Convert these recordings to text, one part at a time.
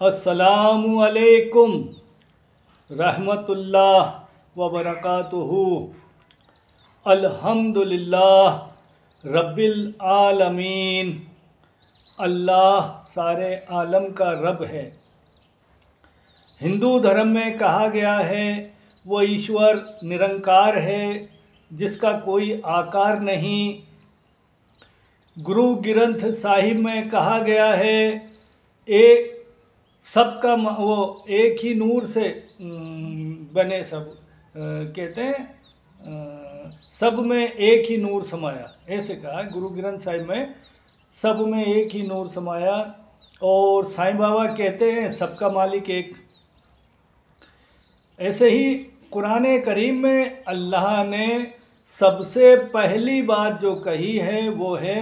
अस्सलामु अलैकुम रहमतुल्लाह व बरकातुहू। अल्हम्दुलिल्लाह रब्बिल आलमीन। अल्लाह सारे आलम का रब है। हिंदू धर्म में कहा गया है वो ईश्वर निरंकार है जिसका कोई आकार नहीं। गुरु ग्रंथ साहिब में कहा गया है एक सबका वो एक ही नूर से बने सब, कहते हैं सब में एक ही नूर समाया, ऐसे कहा गुरु ग्रंथ साहिब में, सब में एक ही नूर समाया। और साईं बाबा कहते हैं सबका मालिक एक। ऐसे ही कुरान करीम में अल्लाह ने सबसे पहली बात जो कही है वो है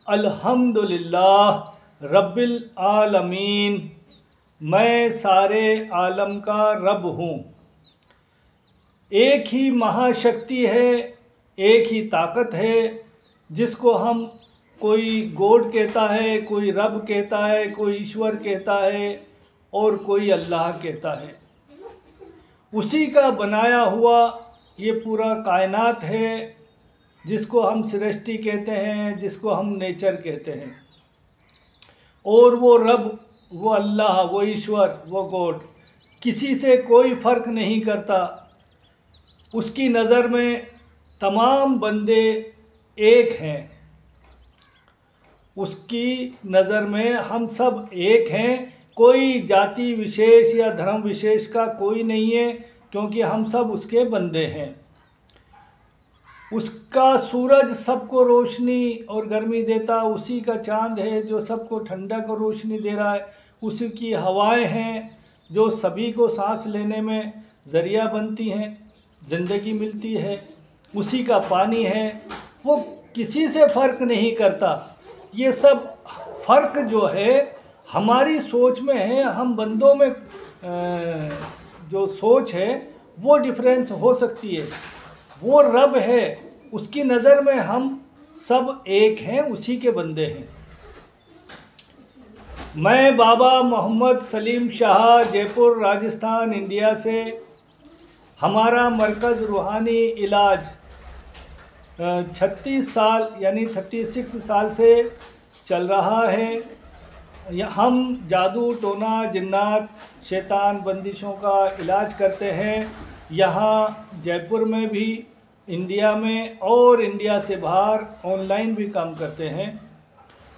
अल्हम्दुलिल्लाह रब्बिल आलमीन, मैं सारे आलम का रब हूँ। एक ही महाशक्ति है, एक ही ताकत है जिसको हम कोई गॉड कहता है, कोई रब कहता है, कोई ईश्वर कहता है और कोई अल्लाह कहता है। उसी का बनाया हुआ ये पूरा कायनात है जिसको हम सृष्टि कहते हैं, जिसको हम नेचर कहते हैं। और वो रब, वो अल्लाह, वो ईश्वर, वो गॉड किसी से कोई फ़र्क नहीं करता। उसकी नज़र में तमाम बंदे एक हैं, उसकी नज़र में हम सब एक हैं। कोई जाति विशेष या धर्म विशेष का कोई नहीं है, क्योंकि हम सब उसके बंदे हैं। उसका सूरज सबको रोशनी और गर्मी देता, उसी का चांद है जो सबको ठंडक और रोशनी दे रहा है। उसी की हवाएं हैं जो सभी को सांस लेने में ज़रिया बनती हैं, ज़िंदगी मिलती है। उसी का पानी है, वो किसी से फ़र्क नहीं करता। ये सब फ़र्क जो है हमारी सोच में है, हम बंदों में जो सोच है वो डिफरेंस हो सकती है। वो रब है, उसकी नज़र में हम सब एक हैं, उसी के बंदे हैं। मैं बाबा मोहम्मद सलीम शाह, जयपुर राजस्थान इंडिया से। हमारा मरकज़ रूहानी इलाज 36 साल यानी 36 साल से चल रहा है। हम जादू, टोना, जिन्नात, शैतान, बंदिशों का इलाज करते हैं। यहाँ जयपुर में भी, इंडिया में और इंडिया से बाहर ऑनलाइन भी काम करते हैं।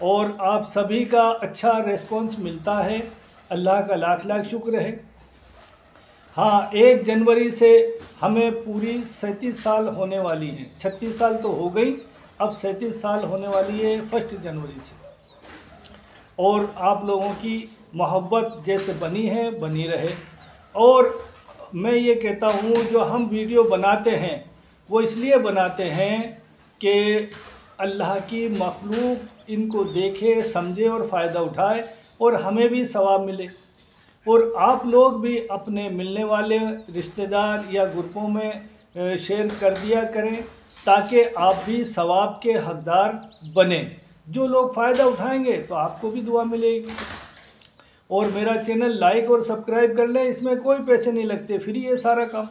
और आप सभी का अच्छा रिस्पॉन्स मिलता है, अल्लाह का लाख लाख शुक्र है। हाँ, 1 जनवरी से हमें पूरी 37 साल होने वाली हैं। 36 साल तो हो गई, अब 37 साल होने वाली है 1 जनवरी से। और आप लोगों की मोहब्बत जैसे बनी है बनी रहे। और मैं ये कहता हूँ जो हम वीडियो बनाते हैं वो इसलिए बनाते हैं कि अल्लाह की मखलूक इनको देखे, समझे और फ़ायदा उठाए और हमें भी सवाब मिले। और आप लोग भी अपने मिलने वाले रिश्तेदार या ग्रुपों में शेयर कर दिया करें ताकि आप भी सवाब के हकदार बने। जो लोग फ़ायदा उठाएंगे तो आपको भी दुआ मिलेगी। और मेरा चैनल लाइक और सब्सक्राइब कर लें, इसमें कोई पैसे नहीं लगते, फ्री है सारा काम।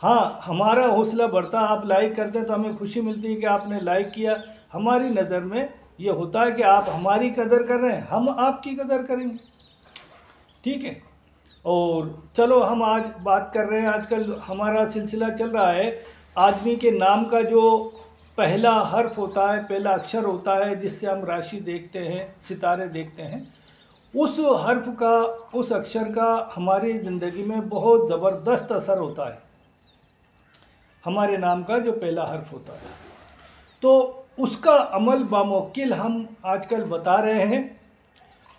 हाँ, हमारा हौसला बढ़ता, आप लाइक करते हैं तो हमें खुशी मिलती है कि आपने लाइक किया। हमारी नज़र में ये होता है कि आप हमारी कदर कर रहे हैं, हम आपकी कदर करेंगे। ठीक है। और चलो हम आज बात कर रहे हैं, आजकल हमारा सिलसिला चल रहा है आदमी के नाम का जो पहला हर्फ होता है, पहला अक्षर होता है जिससे हम राशि देखते हैं, सितारे देखते हैं। उस हर्फ का, उस अक्षर का हमारी ज़िंदगी में बहुत ज़बरदस्त असर होता है। हमारे नाम का जो पहला हर्फ होता है तो उसका अमल बामुक्किल हम आजकल बता रहे हैं।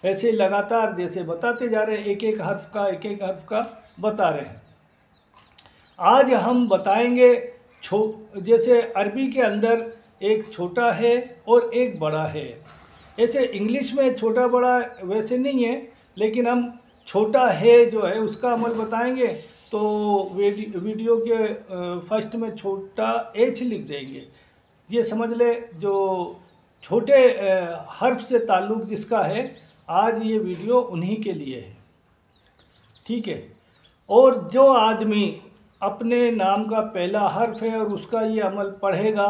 ऐसे लगातार जैसे बताते जा रहे हैं, एक एक हर्फ का बता रहे हैं। आज हम बताएंगे जैसे अरबी के अंदर एक छोटा है और एक बड़ा है। ऐसे इंग्लिश में छोटा बड़ा वैसे नहीं है, लेकिन हम छोटा है जो है उसका अमल बताएंगे। तो वीडियो के फर्स्ट में छोटा एच लिख देंगे। ये समझ ले जो छोटे हर्फ से ताल्लुक़ जिसका है, आज ये वीडियो उन्हीं के लिए है। ठीक है। और जो आदमी अपने नाम का पहला हर्फ है और उसका ये अमल पढ़ेगा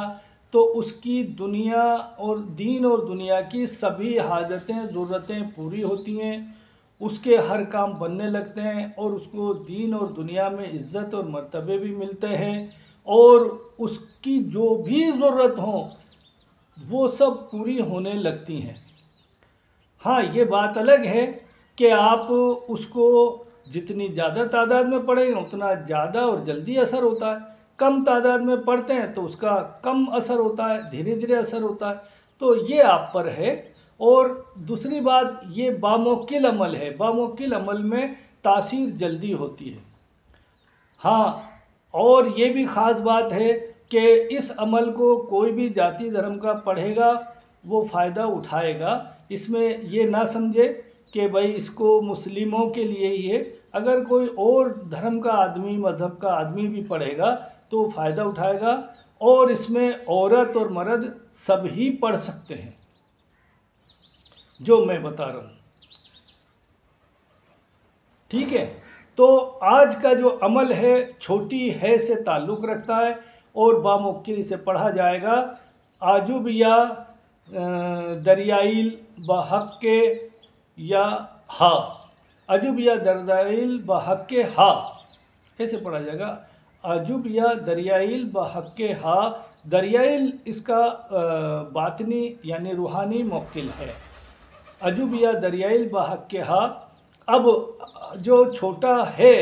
तो उसकी दुनिया और दीन और दुनिया की सभी हाजतें ज़रूरतें पूरी होती हैं, उसके हर काम बनने लगते हैं और उसको दीन और दुनिया में इज़्ज़त और मर्तबे भी मिलते हैं और उसकी जो भी ज़रूरत हो वो सब पूरी होने लगती हैं। हाँ, ये बात अलग है कि आप उसको जितनी ज़्यादा तादाद में पढ़ेंगे उतना ज़्यादा और जल्दी असर होता है, कम तादाद में पढ़ते हैं तो उसका कम असर होता है, धीरे धीरे असर होता है। तो ये आप पर है। और दूसरी बात, ये बामुवक्किल अमल है, बामुवक्किल अमल में तासीर जल्दी होती है। हाँ, और ये भी ख़ास बात है कि इस अमल को कोई भी जाति धर्म का पढ़ेगा वो फ़ायदा उठाएगा। इसमें ये ना समझे कि भाई इसको मुस्लिमों के लिए ही है, अगर कोई और धर्म का आदमी, मज़हब का आदमी भी पढ़ेगा तो फ़ायदा उठाएगा। और इसमें औरत और मर्द सब ही पढ़ सकते हैं जो मैं बता रहा हूँ, ठीक है। तो आज का जो अमल है छोटी है से ताल्लुक़ रखता है और बामुवक्किल से पढ़ा जाएगा। आजुबिया दरियाइल बहक्के या हा, अजुबिया दरियाइल बहक्के हा, ऐसे पढ़ा जाएगा। अजुबिया दरियाइल बहक्के हा, दरियाइल इसका बातनी यानी रूहानी मुवक्किल है। अजुबिया दरियाइल बहक्के हा। अब जो छोटा है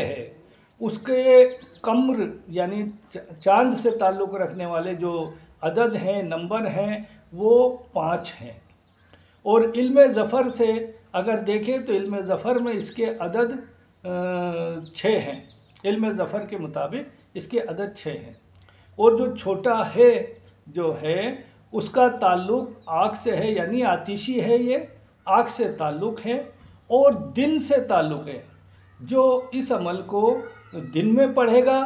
उसके कम्र यानी चांद से ताल्लुक़ रखने वाले जो अदद हैं, नंबर हैं, वो 5 हैं। और इल्म ज़फ़र से अगर देखें तो इल्म ज़फ़र में इसके अदद 6 हैं। इल्म ज़फ़र के मुताबिक इसके अदद 6 हैं। और जो छोटा है जो है उसका ताल्लुक़ आँख से है, यानी आतिशी है, ये आँख से ताल्लुक़ है और दिन से ताल्लुक़ है। जो इस अमल को दिन में पढ़ेगा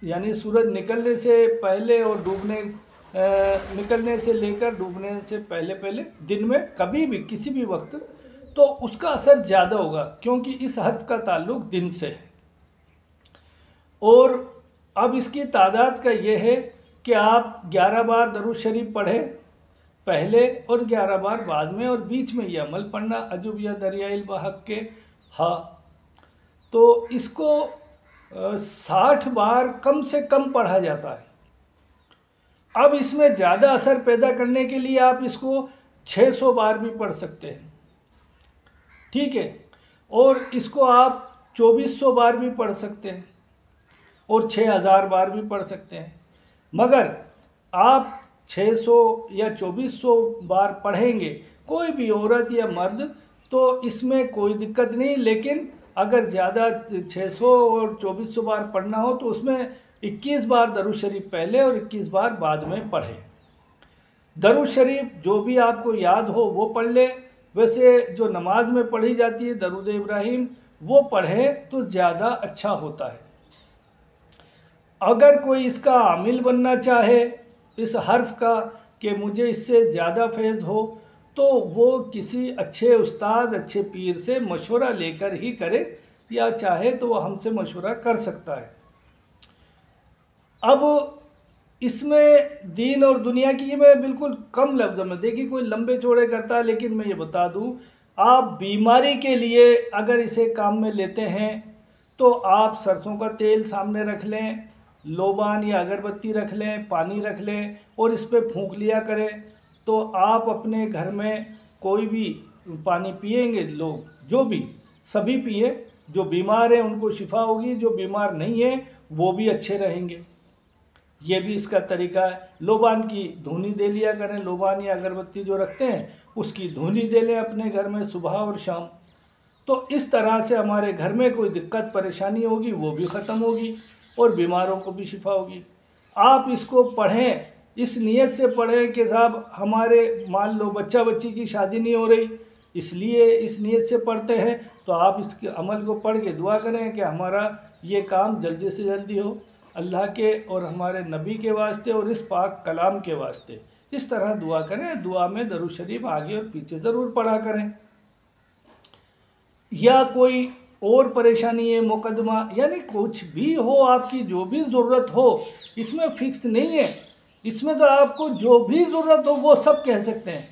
यानी सूरज निकलने से पहले और निकलने से लेकर डूबने से पहले पहले दिन में कभी भी किसी भी वक्त, तो उसका असर ज़्यादा होगा क्योंकि इस हर्फ का ताल्लुक़ दिन से है। और अब इसकी तादाद का ये है कि आप 11 बार दरूद शरीफ पढ़ें पहले और 11 बार बाद में, और बीच में ये अमल पढ़ना अजुबिया दरियाइल बहक्के हा। तो इसको 60 बार कम से कम पढ़ा जाता है। अब इसमें ज़्यादा असर पैदा करने के लिए आप इसको 600 बार भी पढ़ सकते हैं, ठीक है। और इसको आप 2400 बार भी पढ़ सकते हैं और 6000 बार भी पढ़ सकते हैं। मगर आप 600 या 2400 बार पढ़ेंगे कोई भी औरत या मर्द तो इसमें कोई दिक्कत नहीं, लेकिन अगर ज़्यादा 600 और 2400 बार पढ़ना हो तो उसमें 21 बार दरूद शरीफ पहले और 21 बार बाद में पढ़े। दरूद शरीफ जो भी आपको याद हो वो पढ़ ले। वैसे जो नमाज में पढ़ी जाती है दरूद इब्राहिम वो पढ़े तो ज़्यादा अच्छा होता है। अगर कोई इसका आमिल बनना चाहे इस हर्फ का कि मुझे इससे ज़्यादा फैज़ हो, तो वो किसी अच्छे उस्ताद, अच्छे पीर से मशवरा लेकर ही करे, या चाहे तो वो हमसे मशवरा कर सकता है। अब इसमें दीन और दुनिया की, ये मैं बिल्कुल कम लफ्ज़ों में, देखिए कोई लंबे चौड़े करता है, लेकिन मैं ये बता दूं, आप बीमारी के लिए अगर इसे काम में लेते हैं तो आप सरसों का तेल सामने रख लें, लोबान या अगरबत्ती रख लें, पानी रख लें और इस पर फूंक लिया करें। तो आप अपने घर में कोई भी पानी पिएंगे, लोग जो भी सभी पिए, जो बीमार हैं उनको शिफा होगी, जो बीमार नहीं है वो भी अच्छे रहेंगे। ये भी इसका तरीका है। लोबान की धुनी दे लिया करें, लोबान या अगरबत्ती जो रखते हैं उसकी धुनी दे लें अपने घर में सुबह और शाम। तो इस तरह से हमारे घर में कोई दिक्कत परेशानी होगी वो भी ख़त्म होगी और बीमारों को भी शिफा होगी। आप इसको पढ़ें, इस नीयत से पढ़ें कि साहब हमारे मान लो बच्चा बच्ची की शादी नहीं हो रही, इसलिए इस नीयत से पढ़ते हैं, तो आप इसके अमल को पढ़ के दुआ करें कि हमारा ये काम जल्दी से जल्दी हो, अल्लाह के और हमारे नबी के वास्ते और इस पाक कलाम के वास्ते। इस तरह दुआ करें। दुआ में दरूद शरीफ आगे और पीछे ज़रूर पढ़ा करें। या कोई और परेशानी है, मुकदमा, यानी कुछ भी हो, आपकी जो भी ज़रूरत हो, इसमें फ़िक्स नहीं है। इसमें तो आपको जो भी ज़रूरत हो वो सब कह सकते हैं।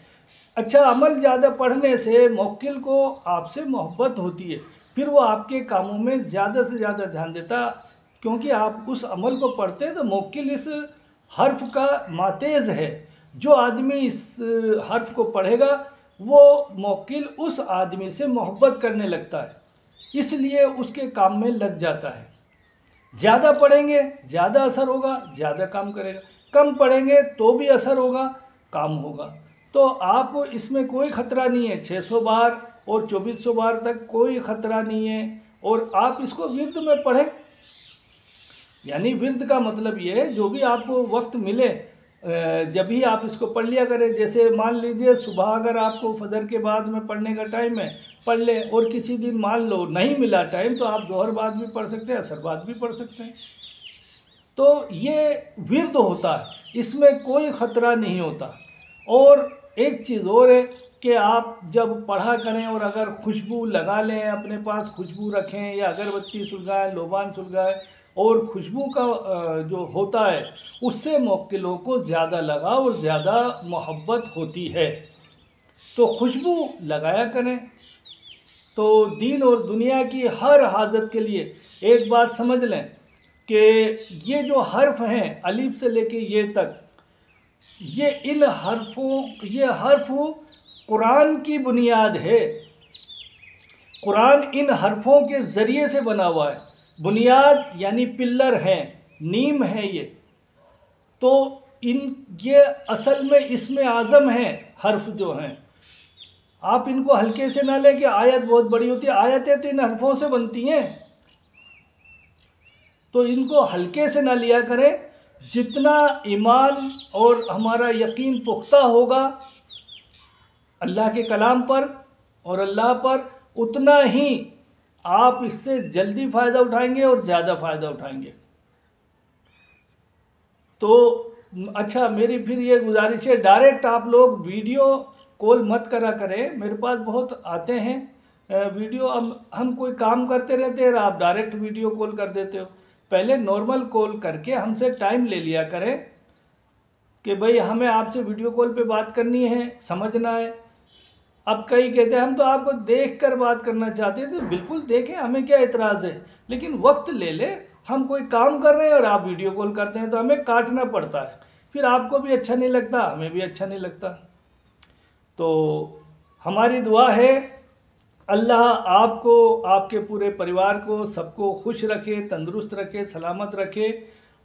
अच्छा, अमल ज़्यादा पढ़ने से मुवक्किल को आपसे मोहब्बत होती है, फिर वो आपके कामों में ज़्यादा से ज़्यादा ध्यान देता, क्योंकि आप उस अमल को पढ़ते हैं तो मुवक्किल इस हर्फ का मातेज़ है। जो आदमी इस हर्फ को पढ़ेगा वो मुवक्किल उस आदमी से मोहब्बत करने लगता है, इसलिए उसके काम में लग जाता है। ज़्यादा पढ़ेंगे ज़्यादा असर होगा, ज़्यादा काम करेगा। कम पढ़ेंगे तो भी असर होगा, काम होगा। तो आप इसमें कोई ख़तरा नहीं है, 600 बार और 2400 बार तक कोई ख़तरा नहीं है। और आप इसको विर्द में पढ़ें, यानी विर्द का मतलब ये है जो भी आपको वक्त मिले जब भी आप इसको पढ़ लिया करें। जैसे मान लीजिए सुबह अगर आपको फजर के बाद में पढ़ने का टाइम है, पढ़ ले, और किसी दिन मान लो नहीं मिला टाइम तो आप जोहर बाद भी पढ़ सकते हैं, असर बाद भी पढ़ सकते हैं। तो ये विर्द होता है, इसमें कोई ख़तरा नहीं होता। और एक चीज़ और है कि आप जब पढ़ा करें और अगर खुशबू लगा लें, अपने पास खुशबू रखें या अगरबत्ती सुलगाएं, लोबान सुलगाएं, और खुशबू का जो होता है उससे मुवक्किलों को ज़्यादा लगाव और ज़्यादा मोहब्बत होती है। तो खुशबू लगाया करें। तो दीन और दुनिया की हर हाजत के लिए एक बात समझ लें कि ये जो हर्फ हैं अलिफ से लेके ये तक, ये हर्फ कुरान की बुनियाद है। कुरान इन हर्फों के ज़रिए से बना हुआ है। बुनियाद यानी पिल्लर हैं, नीम है ये। तो ये असल में इसमें आज़म है हर्फ जो हैं। आप इनको हल्के से ना लें कि आयत बहुत बड़ी होती है, आयतें तो इन हर्फों से बनती हैं, तो इनको हल्के से ना लिया करें। जितना ईमान और हमारा यकीन पुख्ता होगा अल्लाह के कलाम पर और अल्लाह पर, उतना ही आप इससे जल्दी फ़ायदा उठाएंगे और ज़्यादा फ़ायदा उठाएंगे। तो अच्छा, मेरी फिर ये गुजारिश है, डायरेक्ट आप लोग वीडियो कॉल मत करा करें। मेरे पास बहुत आते हैं वीडियो, हम कोई काम करते रहते हैं, आप डायरेक्ट वीडियो कॉल कर देते हो। पहले नॉर्मल कॉल करके हमसे टाइम ले लिया करें कि भाई हमें आपसे वीडियो कॉल पे बात करनी है, समझना है। अब कई कहते हैं हम तो आपको देख कर बात करना चाहते हैं, तो बिल्कुल देखें, हमें क्या एतराज़ है, लेकिन वक्त ले ले। हम कोई काम कर रहे हैं और आप वीडियो कॉल करते हैं तो हमें काटना पड़ता है, फिर आपको भी अच्छा नहीं लगता, हमें भी अच्छा नहीं लगता। तो हमारी दुआ है अल्लाह आपको, आपके पूरे परिवार को, सबको खुश रखे, तंदुरुस्त रखे, सलामत रखे।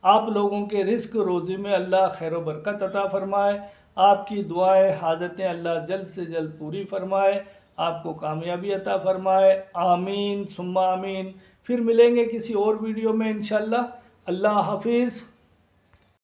आप लोगों के रिस्क रोज़ी में अल्लाह खैर व बरकत अता फ़रमाए। आपकी दुआएं, हाजतें अल्लाह जल्द से जल्द पूरी फ़रमाए, आपको कामयाबी अता फ़रमाए। आमीन सुम्मा आमीन। फिर मिलेंगे किसी और वीडियो में इंशाअल्लाह। अल्लाह हाफिज़।